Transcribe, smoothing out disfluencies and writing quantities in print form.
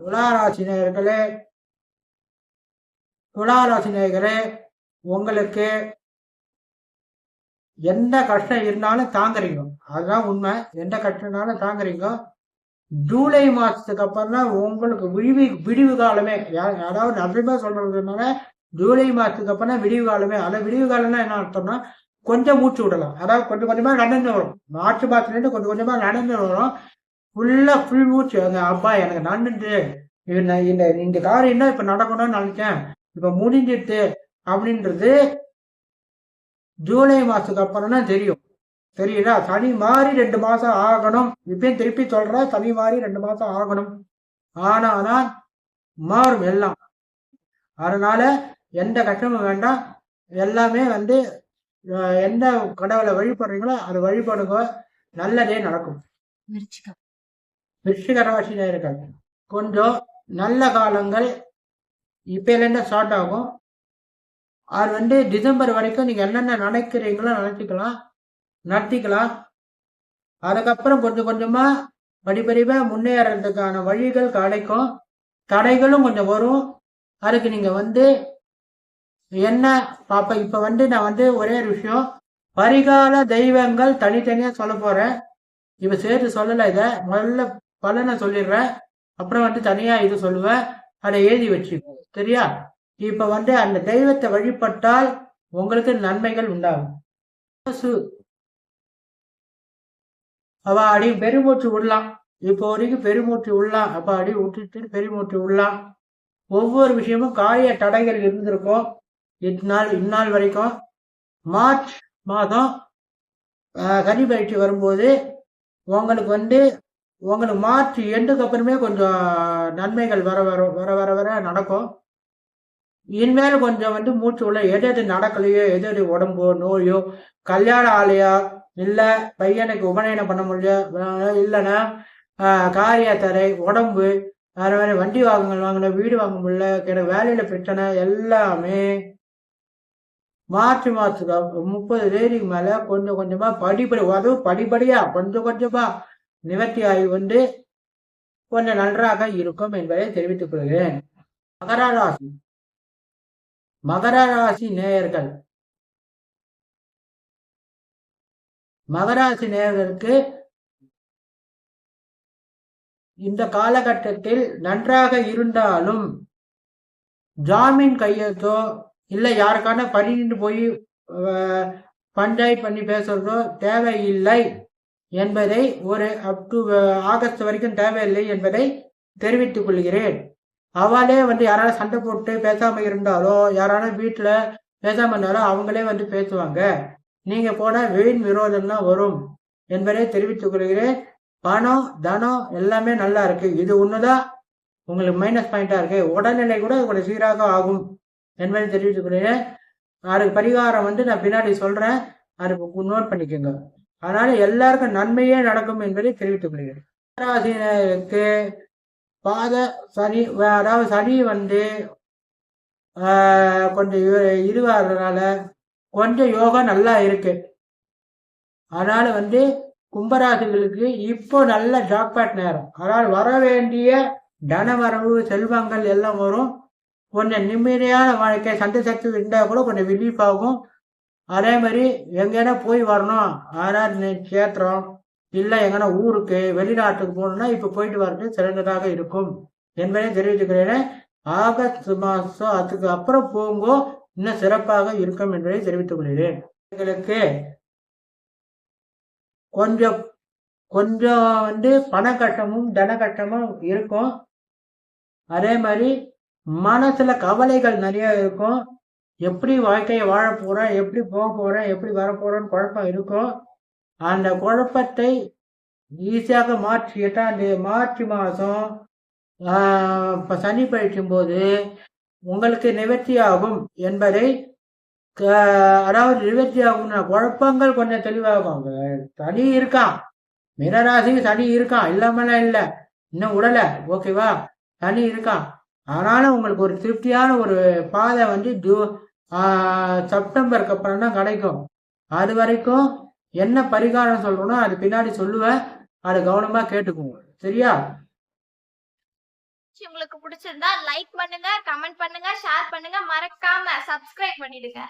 துளாராசினியர்களே துளாராசினியர்களே உங்களுக்கு எந்த கஷ்டம் இருந்தாலும் தாங்குறீங்க. அதுதான் உண்மை. எந்த கஷ்டம்னாலும் தாங்குறீங்க. ஜூலை மாசத்துக்கு அப்புறம் தான் உங்களுக்கு விடிவு காலமே. அதாவது நன்றிமா சொல்றதுனால ஜூலை மாசத்துக்கு அப்புறம் தான் விடிவு காலமே. அந்த விடிவு காலம்னா என்ன அர்த்தம்னா கொஞ்சம் மூச்சு விடலாம். அதாவது கொஞ்சம் கொஞ்சமா நடந்து வரும். மார்ச் மாசத்துலேருந்து கொஞ்சம் கொஞ்சமா நடந்து வரும். ஃபுல் மூச்சு. அப்பா எனக்கு நடந்துட்டு இந்த காரியம் தான் இப்ப நடக்கணும்னு நினைச்சேன், இப்ப முடிஞ்சிட்டு அப்படின்றது ஜூலை மாசத்துக்கு அப்புறம் தான் தெரியும். தெரியுதா? சனி மாறி 2 மாசம் ஆகணும். இப்பயும் திருப்பி சொல்ற, சனி மாறி 2 மாசம் ஆகணும். ஆனாதான் மாறும் எல்லாம். அதனால எந்த கஷ்டமும் வேண்டாம். எல்லாமே எந்த கடவுளை வழிபடுறீங்களோ அதை வழிபடுங்க. நல்லதே நடக்கும். விருச்சிக ராசினியர்கள் கொஞ்சம் நல்ல காலங்கள் இப்பல ஸ்டார்ட் ஆகும். அது டிசம்பர் வரைக்கும் நீங்க என்னென்ன நினைக்கிறீங்களோ நடத்திக்கலாம். அதுக்கப்புறம் கொஞ்சம் கொஞ்சமா படிப்படிவா முன்னேறதுக்கான வழிகள் கிடைக்கும். தடைகளும் கொஞ்சம் வரும். அதுக்கு நீங்க என்ன பாப்பா, இப்ப நான் ஒரே ஒரு விஷயம், பரிகால தெய்வங்கள் தனித்தனியா சொல்ல போறேன். இப்ப சேர்த்து சொல்லல. இத முதல்ல பலனை சொல்லிடுறேன், அப்புறம் தனியா இது சொல்லுவேன். அதை எழுதி வச்சுக்கோ, சரியா? இப்ப அந்த தெய்வத்தை வழிபட்டால் உங்களுக்கு நன்மைகள் உண்டாகும். அவ அடி பெருமூச்சு விடலாம். இப்போ வரைக்கும் பெருமூச்சு விடலாம். அப்ப அடி விட்டுட்டு பெருமூச்சு விடலாம். ஒவ்வொரு விஷயமும் காரிய தடைகள் இருந்திருக்கும் இந்நாள் வரைக்கும். மார்ச் மாதம் சனி பயிற்சி வரும்போது உங்களுக்கு உங்களுக்கு மார்ச் எண்டுக்கு அப்புறமே கொஞ்சம் நன்மைகள் வர வர வர வர வர நடக்கும். இனிமேல் கொஞ்சம் மூச்சு உள்ள எது நடக்கலையோ, எது உடம்போ நோயோ, கல்யாண ஆலையா, இல்ல பையனுக்கு உபநயனம் பண்ண முடியல, இல்லைன்னா காரிய தடை, உடம்பு, வேற வேற வண்டி வாங்கணும், வீடு வாங்க முடியல, வேலையில பிரச்சனை, எல்லாமே மார்ச் மாசத்துக்கு 30 தேதிக்கு மேல கொஞ்சம் கொஞ்சமா அதுவும் படிப்படியா கொஞ்சம் கொஞ்சமா நிவர்த்தி ஆகி கொஞ்சம் நன்றாக இருக்கும் என்பதை தெரிவித்துக் கொள்கிறேன். மகர ராசி நேயர்கள், மகராசி நேயர்களுக்கு இந்த காலகட்டத்தில் நன்றாக இருந்தாலும் ஜாமீன் கையெழுத்தோ இல்ல யாருக்கான பணிந்து போய் பஞ்சாயத்து பண்ணி பேசுறதோ தேவையில்லை என்பதை அப் டு ஆகஸ்ட் வரைக்கும் தேவையில்லை என்பதை தெரிவித்துக் கொள்கிறேன். அவளே யாராவது சண்டை போட்டு பேசாம இருந்தாலோ, யாரான வீட்டுல பேசாம இருந்தாலோ அவங்களே பேசுவாங்க. நீங்க போனா வீண் விரோதம் தான் வரும் என்பதை தெரிவித்துக் கொள்கிறேன். பணம் தனம் எல்லாமே நல்லா இருக்கு. இது ஒண்ணுதான் உங்களுக்கு மைனஸ் பாயிண்டா இருக்கு. உடல்நிலை கூட கொஞ்சம் சீராக ஆகும் என்பதை தெரிவித்துக் கொள்கிறேன். அதுக்கு பரிகாரம் நான் பின்னாடி சொல்றேன், அதுக்கு நோட் பண்ணிக்கோங்க. அதனால எல்லாருக்கும் நன்மையே நடக்கும் என்பதை தெரிவித்துக் கொள்கிறேன். ராசினருக்கு பாத சனி, அதாவது சனி கொஞ்சம் இதுவாகிறதுனால கொஞ்சம் யோகா நல்லா இருக்கு. அதனால கும்பராசிகளுக்கு இப்போ நல்ல ஜாக்பாட் நேரம். அதனால் வர வேண்டிய தனவரவு செல்வங்கள் எல்லாம் வரும். கொஞ்சம் நிம்மதியான வாழ்க்கை, சண்டை சக்தி இருந்தா கூட கொஞ்சம் ரிலீஃப் ஆகும். அதே மாதிரி எங்கன்னா போய் வரணும், அதனால கேத்திரம் இல்லை எங்கன்னா ஊருக்கு வெளிநாட்டுக்கு போகணும்னா இப்ப போயிட்டு வர்றது சிறந்ததாக இருக்கும் என்பதை தெரிவித்துக்கிறேன். ஆகஸ்ட் மாசம் அதுக்கு அப்புறம் போங்கோ இன்னும் சிறப்பாக இருக்கும் என்பதை தெரிவித்துக் கொள்கிறேன். எங்களுக்கு கொஞ்சம் கொஞ்சம் பண கட்டமும் தன கட்டமும் இருக்கும். அதே மாதிரி மனசுல கவலைகள் நிறைய இருக்கும். எப்படி வாழ்க்கையை வாழ போறேன், எப்படி போக போறேன், எப்படி வர போறேன்னு குழப்பம் இருக்கும். அந்த குழப்பத்தை ஈஸியாக மார்ச் மாதம் சனி பயிற்சியும் போது உங்களுக்கு நிவர்த்தி ஆகும் என்பதை, அதாவது நிவர்த்தி ஆகும். குழப்பங்கள் கொஞ்சம் தெளிவாகும். சனி இருக்கான், மீனராசிக்கு சனி இருக்கான், இல்லாமலாம் இல்லை, இன்னும் உடலை, ஓகேவா? சனி இருக்கான். ஆனாலும் உங்களுக்கு ஒரு திருப்தியான ஒரு பாதை செப்டம்பருக்கு அப்புறம் தான் கிடைக்கும். அது வரைக்கும் என்ன பரிகாரம் சொல்றோனோ அது பின்னாடி சொல்லுவேன், அது கவனமா கேட்டுக்கோங்க, சரியா? நிகழ்ச்சி உங்களுக்கு பிடிச்சிருந்தா லைக் பண்ணுங்க, கமெண்ட் பண்ணுங்க, ஷேர் பண்ணுங்க, மறக்காம சப்ஸ்கிரைப் பண்ணிடுங்க.